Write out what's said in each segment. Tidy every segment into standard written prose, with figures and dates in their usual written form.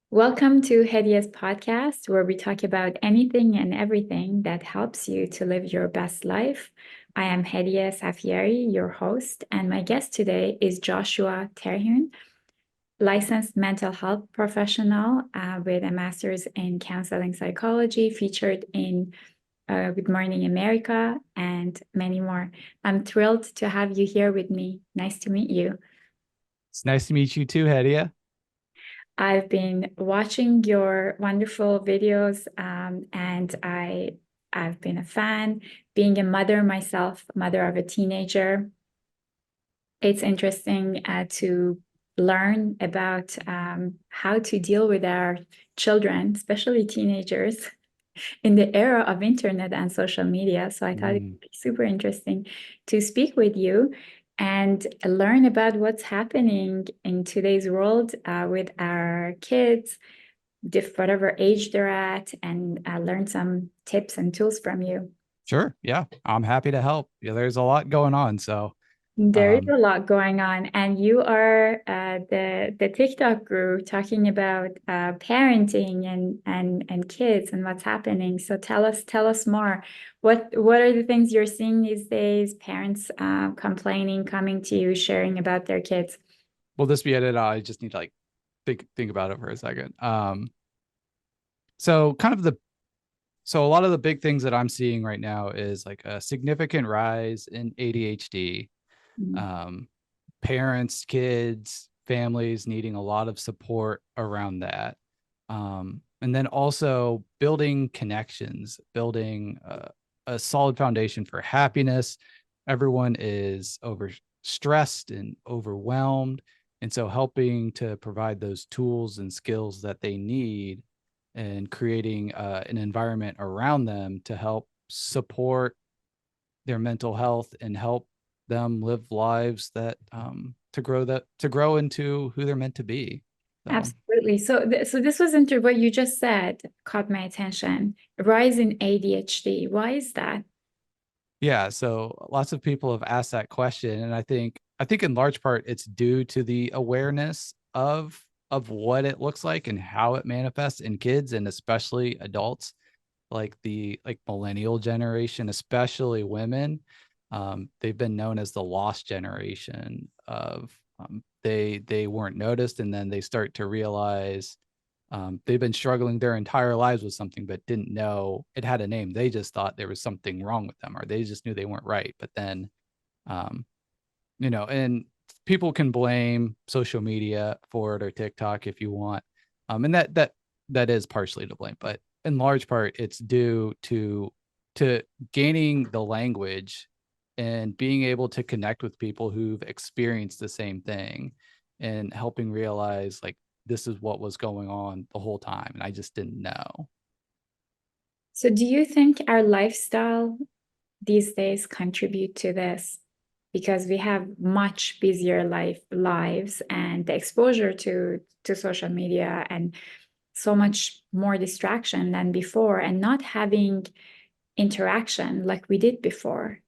Welcome to Hedia's podcast, where we talk about anything and everything that helps you to live your best life. I am Hedia Safieri, your host, and my guest today is Joshua Terhune, licensed mental health professional with a master's in counseling psychology, featured in Good Morning America, and many more. I'm thrilled to have you here with me. Nice to meet you. It's nice to meet you too, Hedia. I've been watching your wonderful videos, and I've been a fan. Being a mother myself, mother of a teenager, it's interesting to learn about how to deal with our children, especially teenagers, in the era of internet and social media. So I thought it Mm, would be super interesting to speak with you and learn about what's happening in today's world with our kids, whatever age they're at, and learn some tips and tools from you. sure. Yeah, I'm happy to help. Yeah, there's a lot going on. There is Um, a lot going on, and you are the TikTok guru talking about parenting and kids and what's happening. So tell us more. What are the things you're seeing these days? Parents complaining, coming to you, sharing about their kids. will this be edited? I just need to think about it for a second. So kind of the so a lot of the big things that I'm seeing right now is like a significant rise in ADHD. Mm. Um, Parents, kids, families needing a lot of support around that. And then also building connections, building a solid foundation for happiness. Everyone is overstressed and overwhelmed. And so helping to provide those tools and skills that they need and creating an environment around them to help support their mental health and help them live lives that to grow into who they're meant to be. So Absolutely. So this was into what you just said caught my attention. Rise in ADHD. Why is that? yeah, so lots of people have asked that question, and I think in large part it's due to the awareness of what it looks like and how it manifests in kids and especially adults, like the millennial generation, especially women. They've been known as the lost generation of they weren't noticed, and then they start to realize they've been struggling their entire lives with something but didn't know it had a name. They just thought there was something wrong with them, or they just knew they weren't right. But then um, and people can blame social media for it or TikTok if you want. And that is partially to blame, but in large part it's due to gaining the language and being able to connect with people who've experienced the same thing and helping realize like this is what was going on the whole time and I just didn't know. So do you think our lifestyle these days contribute to this? Because we have much busier lives and the exposure to social media and so much more distraction than before and not having interaction like we did before,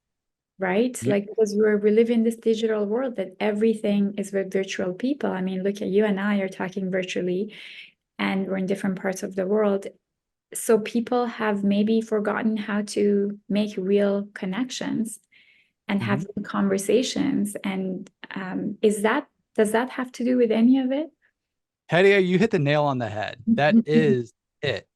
right? Yeah. Like because we live in this digital world that everything is with virtual people. I mean, look at you and I are talking virtually and we're in different parts of the world. So people have maybe forgotten how to make real connections and Mhm. have conversations. And does that have to do with any of it? Hedia, you hit the nail on the head. That is it.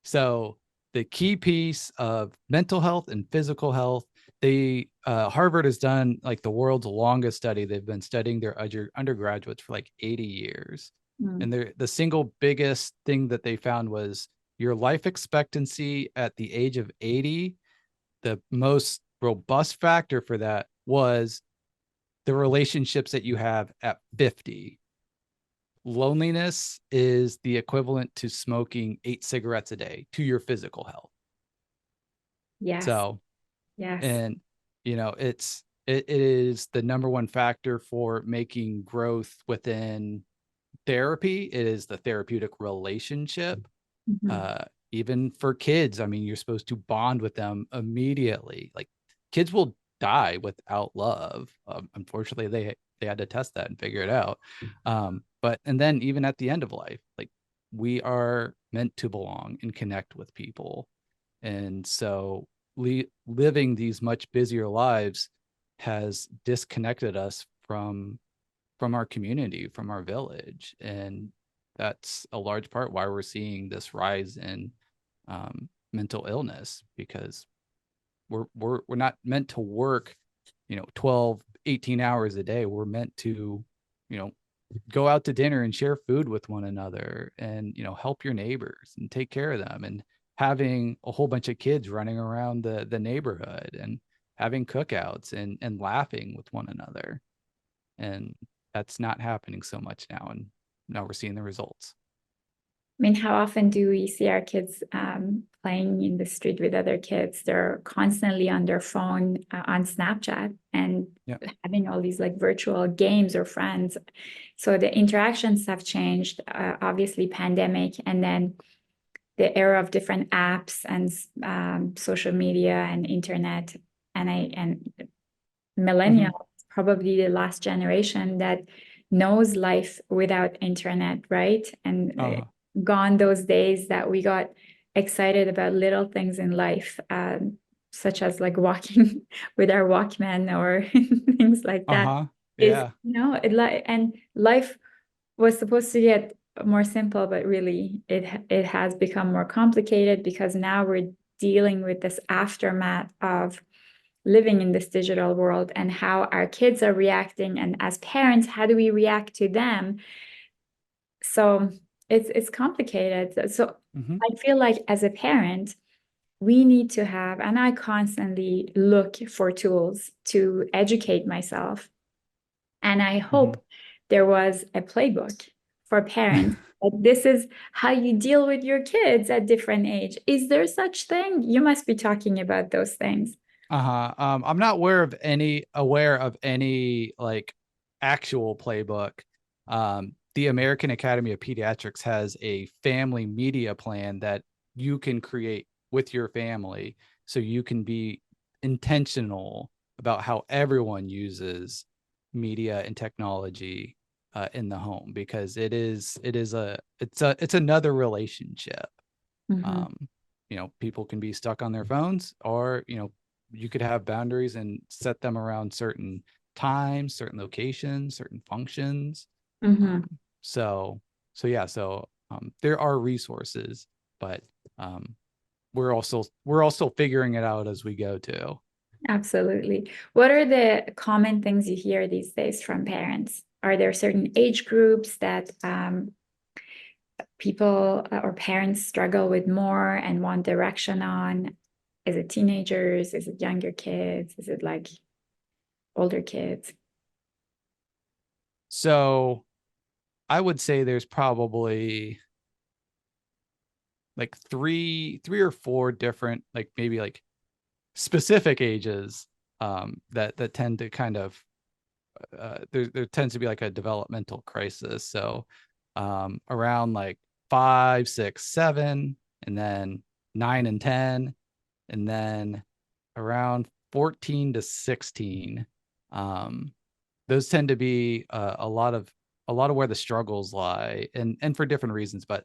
So the key piece of mental health and physical health, they Harvard has done like the world's longest study. They've been studying their undergraduates for like 80 years. Mm. And the single biggest thing that they found was your life expectancy at the age of 80. The most robust factor for that was the relationships that you have at 50. Loneliness is the equivalent to smoking 8 cigarettes a day to your physical health. Yes, So, yes. and it is the number one factor for making growth within therapy. It is the therapeutic relationship. Mhm. Uh, Even for kids, I mean, you're supposed to bond with them immediately. Like kids will die without love. Unfortunately, they had to test that and figure it out. But and then even at the end of life, like we are meant to belong and connect with people. And so living these much busier lives has disconnected us from our community, from our village. And that's a large part why we're seeing this rise in mental illness, because we're not meant to work, 12, 18 hours a day. We're meant to, you know, go out to dinner and share food with one another, and help your neighbors and take care of them, and having a whole bunch of kids running around the neighborhood, and having cookouts and laughing with one another. And that's not happening so much now, and now we're seeing the results. I mean, how often do we see our kids playing in the street with other kids? They're constantly on their phone, on Snapchat, and Yeah. having all these like virtual games or friends. So the interactions have changed, obviously pandemic, and then the era of different apps and social media and internet. And millennials, probably the last generation that knows life without internet, right? And Uh-huh. gone those days that we got excited about little things in life, such as like walking with our Walkman or things like that. Uh-huh. Is, Yeah. and life was supposed to get more simple, but really it has become more complicated because now we're dealing with this aftermath of living in this digital world and how our kids are reacting, and as parents, how do we react to them? So it's complicated. So Mm-hmm. I feel like as a parent, we need to have, and I constantly look for tools to educate myself. And I Mm-hmm. hope there was a playbook for parents. Like, this is how you deal with your kids at different age. Is there such thing? You must be talking about those things. Uh-huh. I'm not aware of any like actual playbook. The American Academy of Pediatrics has a family media plan that you can create with your family, so you can be intentional about how everyone uses media and technology in the home, because it's another relationship. Mhm. um People can be stuck on their phones, or you could have boundaries and set them around certain times, certain locations, certain functions. Mhm. Um so so yeah so um there are resources, but um we're also figuring it out as we go too. Absolutely. What are the common things you hear these days from parents? Are there certain age groups that people or parents struggle with more and want direction on? Is it teenagers? Is it younger kids? Is it like older kids? So I would say there's probably like three or four different, like maybe like specific ages that tend to kind of there tends to be like a developmental crisis. So around like 5, 6, 7, and then 9 and 10, and then around 14 to 16. Um, those tend to be a lot of where the struggles lie, and for different reasons, but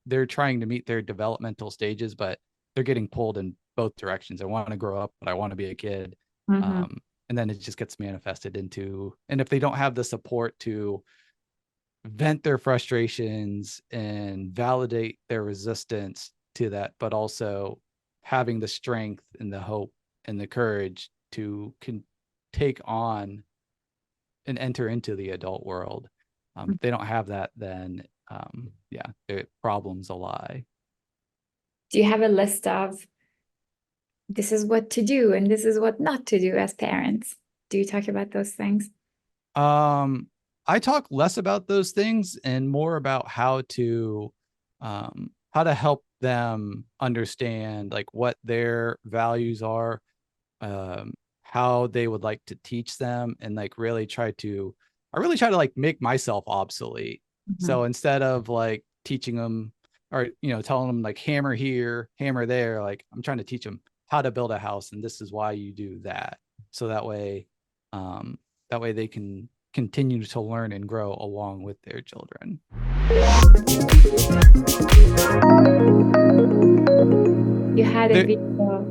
they're trying to meet their developmental stages, but they're getting pulled in both directions. I want to grow up, but I want to be a kid. Mhm. um, and then it just gets manifested into, and if they don't have the support to vent their frustrations and validate their resistance to that, but also having the strength and the hope and the courage to take on and enter into the adult world. If they don't have that, then yeah, their problems a lie. Do you have a list of this is what to do and this is what not to do as parents? Do you talk about those things? Um, I talk less about those things and more about how to help them understand like what their values are, um, how they would like to teach them, and like I really try to like make myself obsolete. Mhm. So instead of like teaching them, or telling them like hammer here, hammer there, like I'm trying to teach them how to build a house, and this is why you do that. So um that way they can continue to learn and grow along with their children. You had a video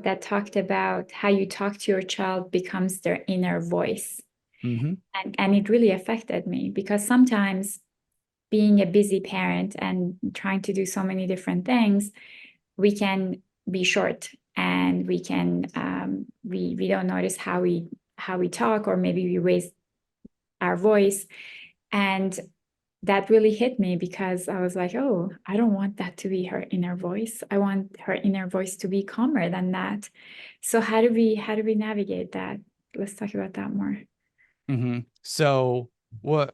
that talked about how you talk to your child becomes their inner voice. Mm-hmm. And it really affected me because sometimes being a busy parent and trying to do so many different things, we can be short and we can we don't notice how we talk, or maybe we raise our voice. And that really hit me because I was like, oh, I don't want that to be her inner voice. I want her inner voice to be calmer than that. So how do we navigate that? Let's talk about that more. Mm-hmm. So what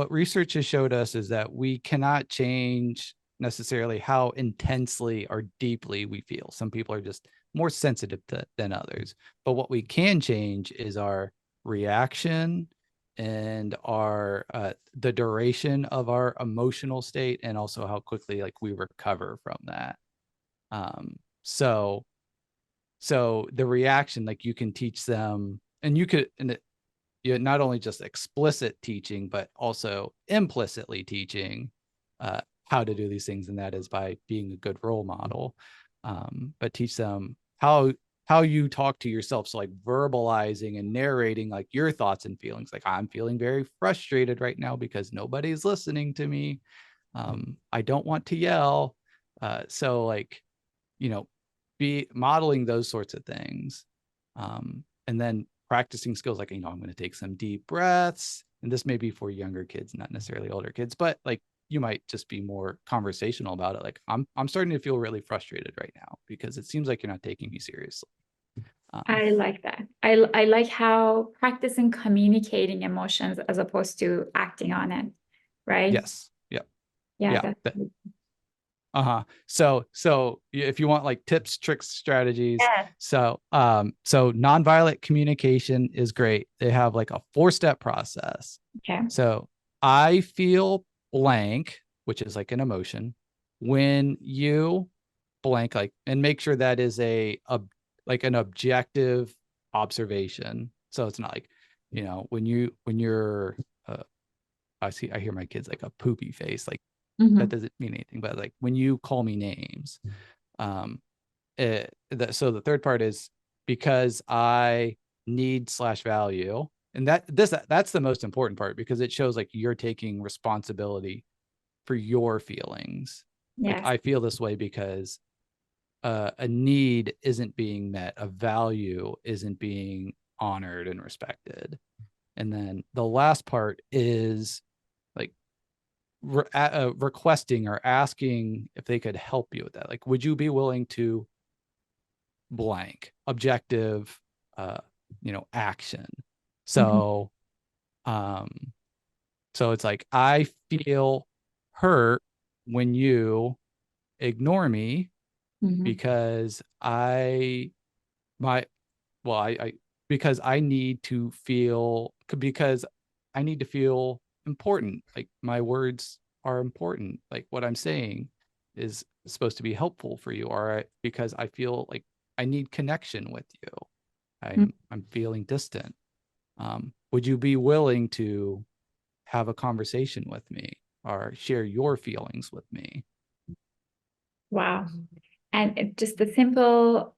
research has showed us is that we cannot change necessarily how intensely or deeply we feel. Some people are just more sensitive than others. But what we can change is our reaction and our the duration of our emotional state, and also how quickly like we recover from that. So the reaction, like you can teach them, and you could, and not only just explicit teaching, but also implicitly teaching how to do these things, and that is by being a good role model. But teach them how you talk to yourself. So like verbalizing and narrating like your thoughts and feelings. Like, I'm feeling very frustrated right now because nobody's listening to me. I don't want to yell. So like, be modeling those sorts of things. And then practicing skills like, I'm going to take some deep breaths. And this may be for younger kids, not necessarily older kids, but like you might just be more conversational about it. Like, I'm starting to feel really frustrated right now because it seems like you're not taking me seriously. I like that. I like how practicing communicating emotions as opposed to acting on it, right? Yes. Yep. Yeah, Yeah. So if you want like tips, tricks, strategies, yeah. so nonviolent communication is great. They have like a 4-step process. Okay. So I feel blank, which is like an emotion, when you blank, like, and make sure that is like an objective observation. So it's not like, when you're I hear my kids like a poopy face, like that doesn't mean anything, but like when you call me names, so the third part is because I need/value, and that's the most important part, because it shows like you're taking responsibility for your feelings. Like, Yes. I feel this way because a need isn't being met, a value isn't being honored and respected. And then the last part is like requesting or asking if they could help you with that. Like, would you be willing to blank objective, action? So, so it's like, I feel hurt when you ignore me because because I need to feel, important. Like, my words are important. Like, what I'm saying is supposed to be helpful for you, or because I feel like I need connection with you. I'm feeling distant. Would you be willing to have a conversation with me or share your feelings with me? Wow. And just a simple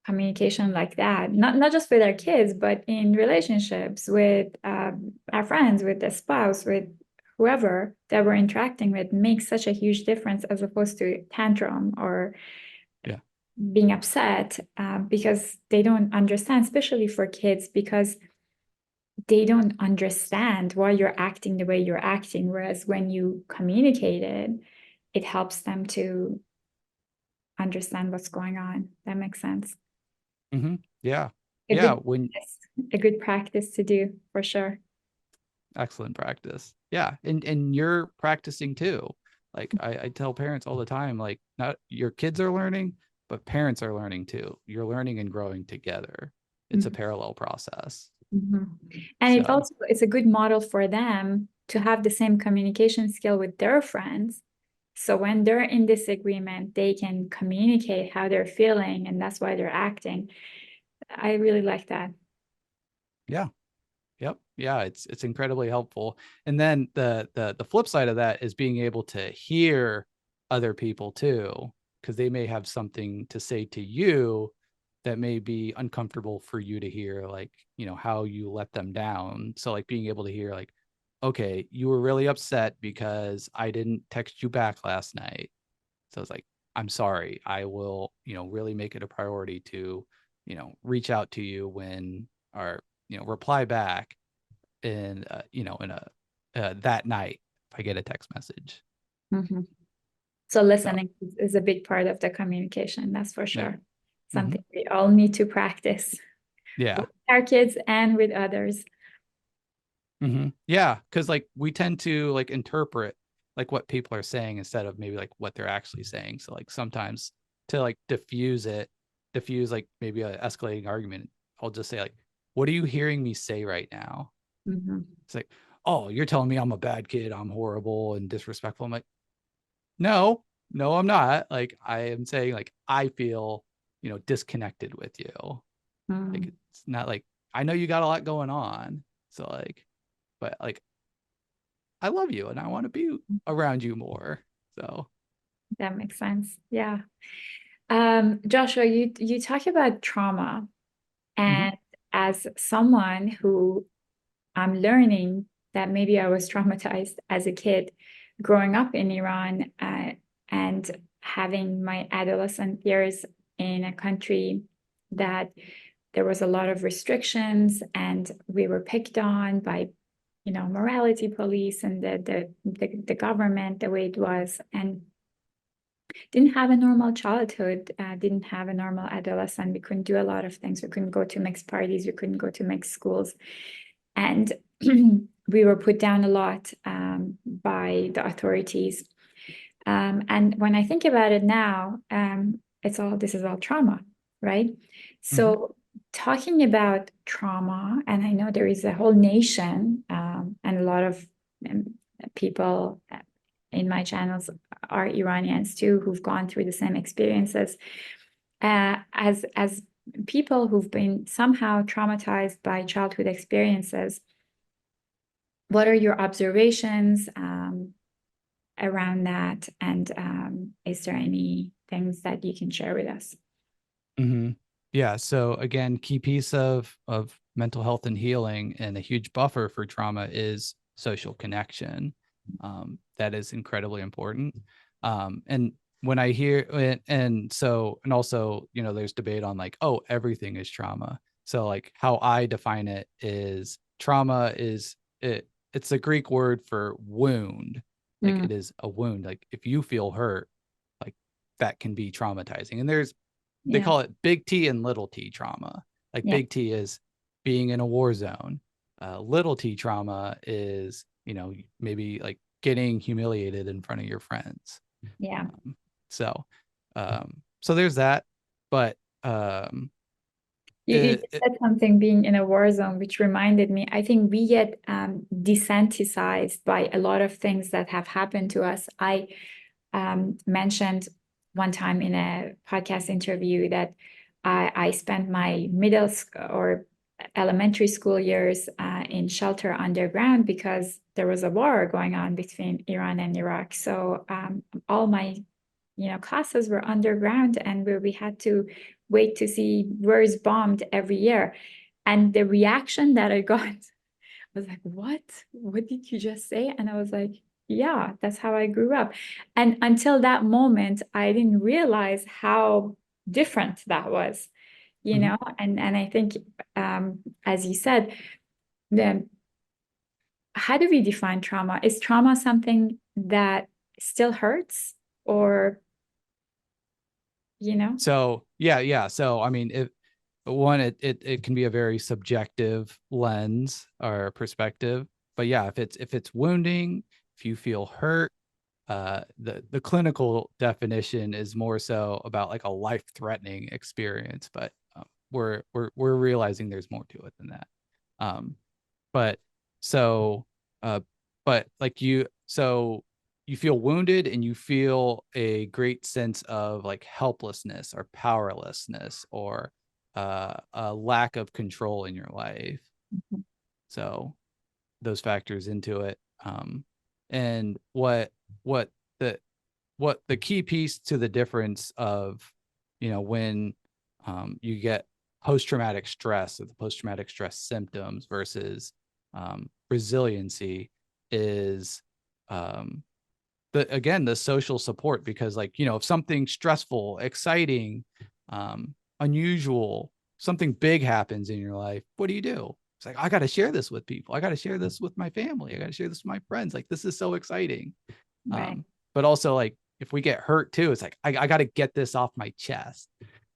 communication like that, not just with our kids, but in relationships with our friends, with the spouse, with whoever that we're interacting with, makes such a huge difference as opposed to tantrum or being upset because they don't understand, especially for kids, because they don't understand why you're acting the way you're acting. Whereas when you communicate it, it helps them to understand what's going on. That makes sense. Yeah. A Yeah. a good practice to do for sure. Excellent practice. Yeah. And you're practicing too. Like, I tell parents all the time, like, not your kids are learning, but parents are learning too. You're learning and growing together. It's a parallel process. And it's a good model for them to have the same communication skill with their friends. So when they're in disagreement, they can communicate how they're feeling, and that's why they're acting. I really like that. Yeah. Yep. Yeah, it's incredibly helpful. And then the flip side of that is being able to hear other people too, because they may have something to say to you that may be uncomfortable for you to hear, like, how you let them down. So like being able to hear like, okay, you were really upset because I didn't text you back last night. So it's like, I'm sorry. I will, really make it a priority to, reach out to you when or, reply back in a that night if I get a text message. Mhm. So So listening is a big part of the communication, that's for yeah. sure. Hmm. Something we all need to practice Yeah. with our kids and with others. Yeah. Cause like we tend to like interpret like what people are saying instead of maybe like what they're actually saying. So like sometimes to like diffuse like maybe a escalating argument, I'll just say like, what are you hearing me say right now? Mhm. It's like, oh, you're telling me I'm a bad kid, I'm horrible and disrespectful. I'm like, no, no, I'm not. Like I am saying like I feel, disconnected with you. Like Mm. it's not like I know you got a lot going on. So like, but like I love you and I want to be around you more. So That makes sense. Yeah. Joshua, you talk about trauma, mhm, and as someone who I'm learning that maybe I was traumatized as a kid growing up in Iran, and having my adolescent years in a country that there was a lot of restrictions and we were picked on by morality police and the government the way it was, and didn't have a normal childhood, didn't have a normal adolescent. We couldn't do a lot of things. We couldn't go to mixed parties. We couldn't go to mixed schools. And we were put down a lot by the authorities. And when I think about it now, this is all trauma, right? mhm, So talking about trauma, and I know there is a whole nation and a lot of um, people in my channels are Iranians too, who've gone through the same experiences. As people who've been somehow traumatized by childhood experiences, what are your observations around that? And is there any things that you can share with us? mhm. Yeah. So again, key piece of mental health and healing and a huge buffer for trauma is social connection. That is incredibly important. And when I hear and also, there's debate on like, oh, everything is trauma. So like how I define it is trauma is it's a Greek word for wound. Like Mm, it is a wound. Like if you feel hurt, like that can be traumatizing. And they yeah, call it big T and little T trauma. Like yeah, big T is being in a war zone. Little T trauma is, maybe like getting humiliated in front of your friends. yeah. Um, so there's that. But You just said something being in a war zone, which reminded me, I think we get desensitized by a lot of things that have happened to us. I mentioned one time in a podcast interview that I spent my middle or elementary school years in shelter underground because there was a war going on between Iran and Iraq. So all my classes were underground, and where we had to wait to see where is bombed every year. And the reaction that I got was like, what did you just say? And I was like, yeah, that's how I grew up. And until that moment I didn't realize how different that was, mhm. and I think as you said, then how do we define trauma? Is trauma something that still hurts, or you know So yeah. So I mean, if one, it can be a very subjective lens or perspective. But yeah, if it's wounding, if you feel hurt, the clinical definition is more so about like a life-threatening experience, but we're realizing there's more to it than that. Um, but so uh but like you feel wounded and you feel a great sense of like helplessness or powerlessness or a lack of control in your life. So those factors into it. And what the what the key piece to the difference of, when you get post-traumatic stress, or the post-traumatic stress symptoms versus resiliency, is the social support. Because, like, if something stressful, exciting, unusual, something big happens in your life, what do? It's like, I got to share this with people. I got to share this with my family. I got to share this with my friends. Like, this is so exciting. Right. But also, like, if we get hurt too, it's like, I got to get this off my chest.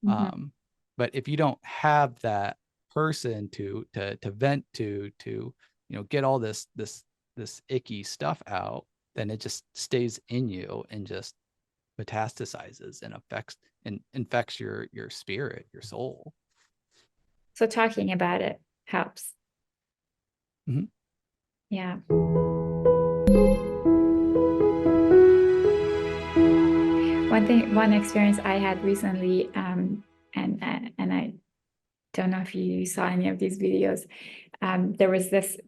Mhm. But if you don't have that person to vent to, get all this icky stuff out, then it just stays in you and just metastasizes and affects and infects your spirit, your soul. So talking about it helps. Mhm. Yeah. One experience I had recently, and I don't know if you saw any of these videos. There was this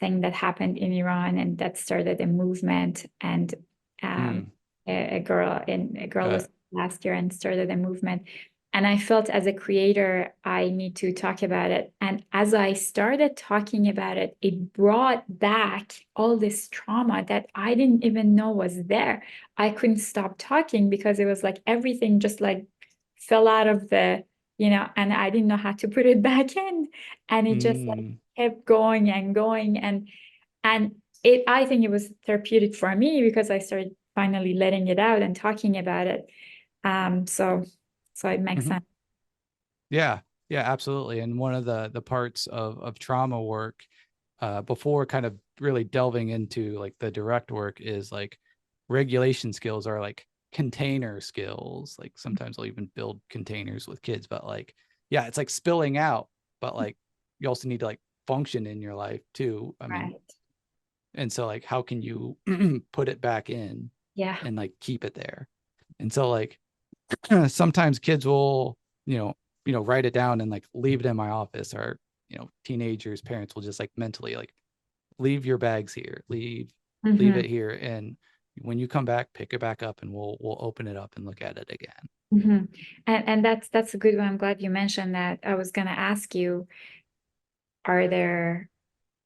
thing that happened in Iran, and that started a movement. And Mm. a girl Uh, was last year and started a movement. And I felt, as a creator, I need to talk about it. And as I started talking about it, it brought back all this trauma that I didn't even know was there. I couldn't stop talking because it was like everything just like fell out of and I didn't know how to put it back in. And it just like mm. kept going and going. And I think it was therapeutic for me because I started finally letting it out and talking about it. So it makes Mhm. sense. Yeah, yeah, absolutely. And one of the parts of trauma work, before kind of really delving into like the direct work, is like regulation skills are like container skills. Like sometimes I'll even build containers with kids, but like, yeah, it's like spilling out, but like you also need to like function in your life too. I mean, Right. and so like, how can you put it back in Yeah. and like keep it there? And so like, sometimes kids will, you know, write it down and like leave it in my office, or, teenagers, parents will just like mentally like, leave your bags here, leave Hmm. it here. And when you come back, pick it back up and we'll open it up and look at it again. Hmm. And that's a good one. I'm glad you mentioned that. I was gonna ask you, are there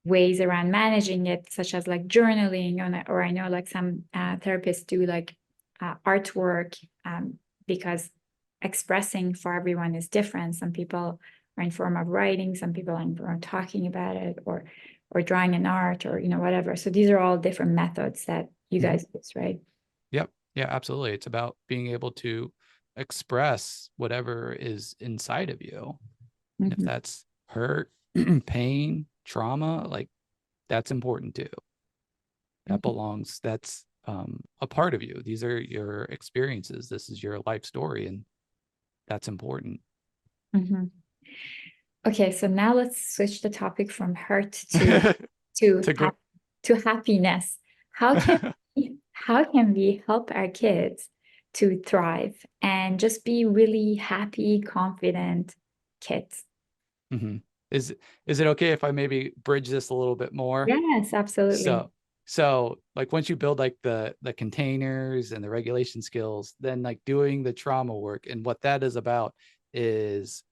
ways around managing it, such as like journaling, or I know like some therapists do like artwork, because expressing for everyone is different. Some people are in form of writing, some people are in form of talking about it, or drawing an art, or whatever. So these are all different methods that you Mhm. guys use, right? Yep. Yeah, absolutely. It's about being able to express whatever is inside of you. And if Hmm. that's hurt, pain, trauma, like, that's important too. That belongs, that's a part of you. These are your experiences. This is your life story, and that's important. Hmm. Okay, so now let's switch the topic from hurt to To grow. to happiness. How can we help our kids to thrive and just be really happy, confident kids? Mhm. Is it okay if I maybe bridge this a little bit more? Yes, absolutely. So like, once you build like the containers and the regulation skills, then like doing the trauma work, and what that is about is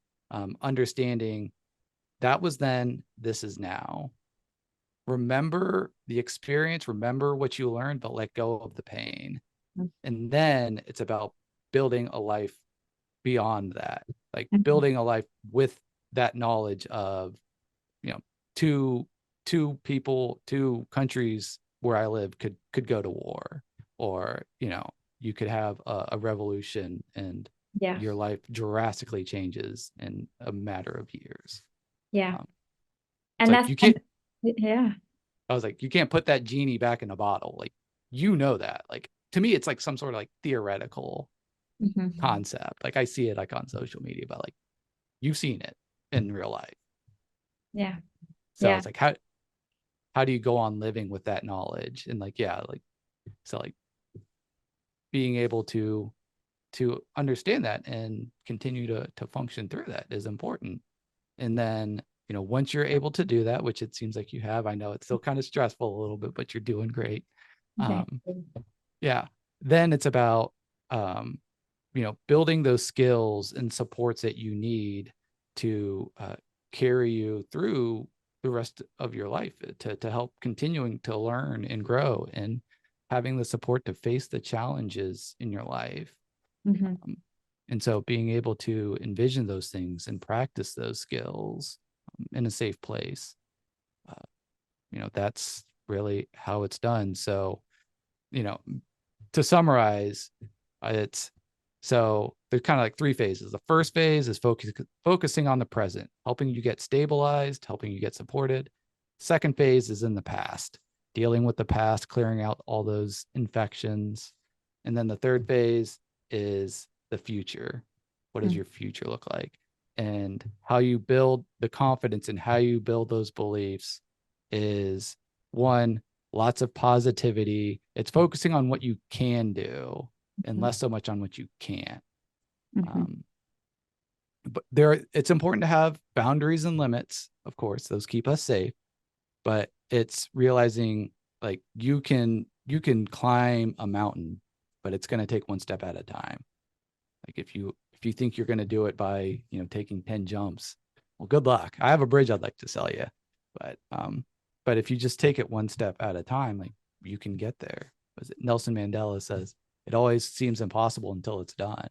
understanding that was then, this is now. Remember the experience, remember what you learned, but let go of the pain. And then it's about building a life beyond that, like Mhm. building a life with that knowledge of, you know, two two countries where I live could go to war, or, you could have a revolution, and Yeah, your life drastically changes in a matter of years. yeah. Um, it's And like that's you and can't. yeah. I was like, you can't put that genie back in a bottle. Like, that. Like, to me, it's like some sort of like theoretical Mhm. concept. Like, I see it like on social media, but like, you've seen it in real life. Yeah, So yeah. it's like, how do you go on living with that knowledge? And like, yeah, like, so like, being able to understand that and continue to function through that is important. And then once you're able to do that, which it seems like you have, I know it's still kind of stressful a little bit, but you're doing great. Thank Um, you. yeah. Then it's about, um, building those skills and supports that you need to carry you through the rest of your life, to help continuing to learn and grow, and having the support to face the challenges in your life. Mhm. And so being able to envision those things and practice those skills in a safe place, that's really how it's done. So, to summarize, it's so there's kind of like three phases. The first phase is focusing on the present, helping you get stabilized, helping you get supported. Second phase is in the past, dealing with the past, clearing out all those infections. And then the third phase is the future. What does Mm. your future look like? And how you build the confidence and how you build those beliefs is, one, lots of positivity. It's focusing on what you can do and less so much on what you can't. Mhm. But it's important to have boundaries and limits. Of course, those keep us safe, but it's realizing like you can climb a mountain, but it's going to take one step at a time. Like if you think you're going to do it by, taking 10 jumps, well, good luck. I have a bridge I'd like to sell you, but if you just take it one step at a time, like, you can get there. Was it Nelson Mandela says, it always seems impossible until it's done.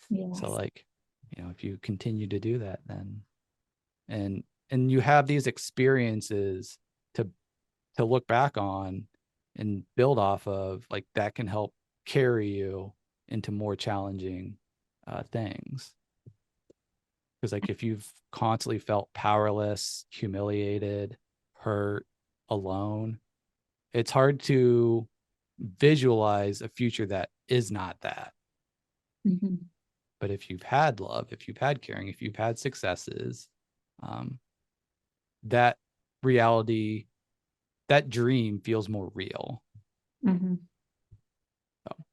So Yes. like, if you continue to do that, then and you have these experiences to look back on and build off of, like, that can help carry you into more challenging things. Because like if you've constantly felt powerless, humiliated, hurt, alone, it's hard to visualize a future that is not that. Mhm. But if you've had love, if you've had caring, if you've had successes, um, that reality, that dream feels more real. Mhm. So,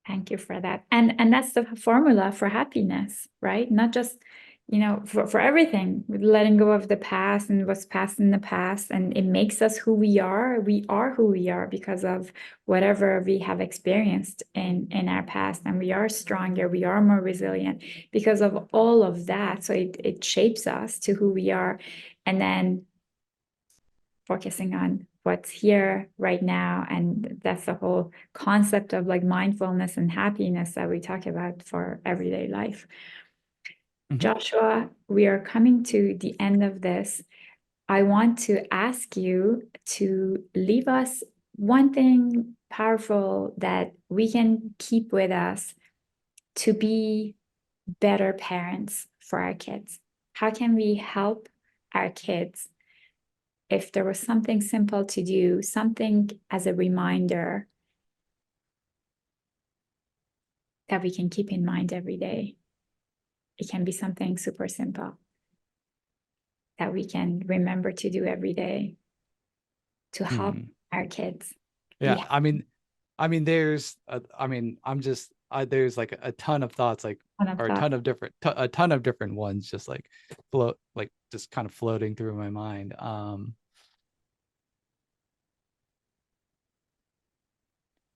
Thank you for that. And that's the formula for happiness, right? Not just, for everything, letting go of the past and what's past in the past. And it makes us who we are. We are who we are because of whatever we have experienced in our past. And we are stronger, we are more resilient because of all of that. So it shapes us to who we are. And then focusing on what's here right now. And that's the whole concept of like mindfulness and happiness that we talk about for everyday life. Joshua, we are coming to the end of this. I want to ask you to leave us one thing powerful that we can keep with us to be better parents for our kids. How can we help our kids? If there was something simple to do, something as a reminder that we can keep in mind every day, it can be something super simple that we can remember to do every day to help our kids. yeah, I'm just there's like a ton of thoughts, like, One of or thought. a ton of different ones, just like float, like just kind of floating through my mind.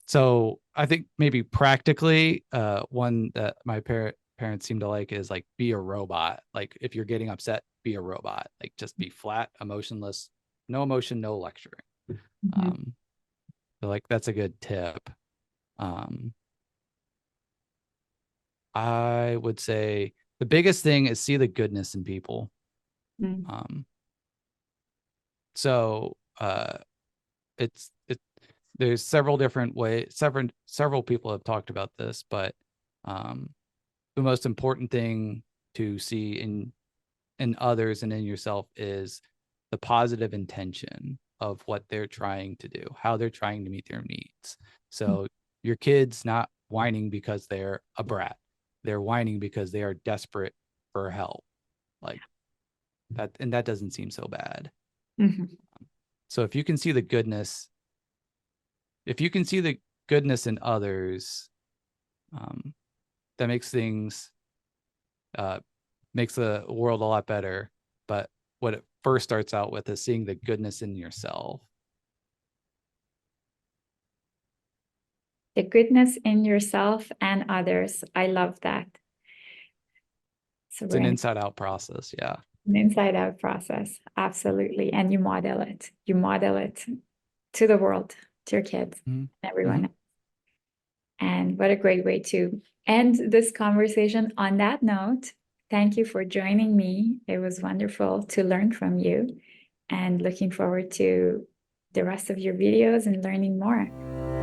So I think maybe practically, one that my parents seem to like is like, be a robot. Like if you're getting upset, be a robot. Like just be flat, emotionless, no emotion, no lecturing. Mhm. So like that's a good tip. Um, I would say the biggest thing is see the goodness in people. Mm. Um, so it's it there's several different ways, several people have talked about this, but um the most important thing to see in others and in yourself is the positive intention of what they're trying to do, how they're trying to meet their needs. So your kid's not whining because they're a brat. They're whining because they are desperate for help. Like that, and that doesn't seem so bad. Mhm. So if you can see the goodness in others, um, that makes things makes the world a lot better. but what it first starts out with is seeing the goodness in yourself. The goodness in yourself and others. I love that. So It's we're an in inside out process. Yeah. an inside out process. Absolutely. And you model it. You model it to the world, to your kids, Mhm. everyone. Mhm. And what a great way to end this conversation on that note. Thank you for joining me. It was wonderful to learn from you, and looking forward to the rest of your videos and learning more.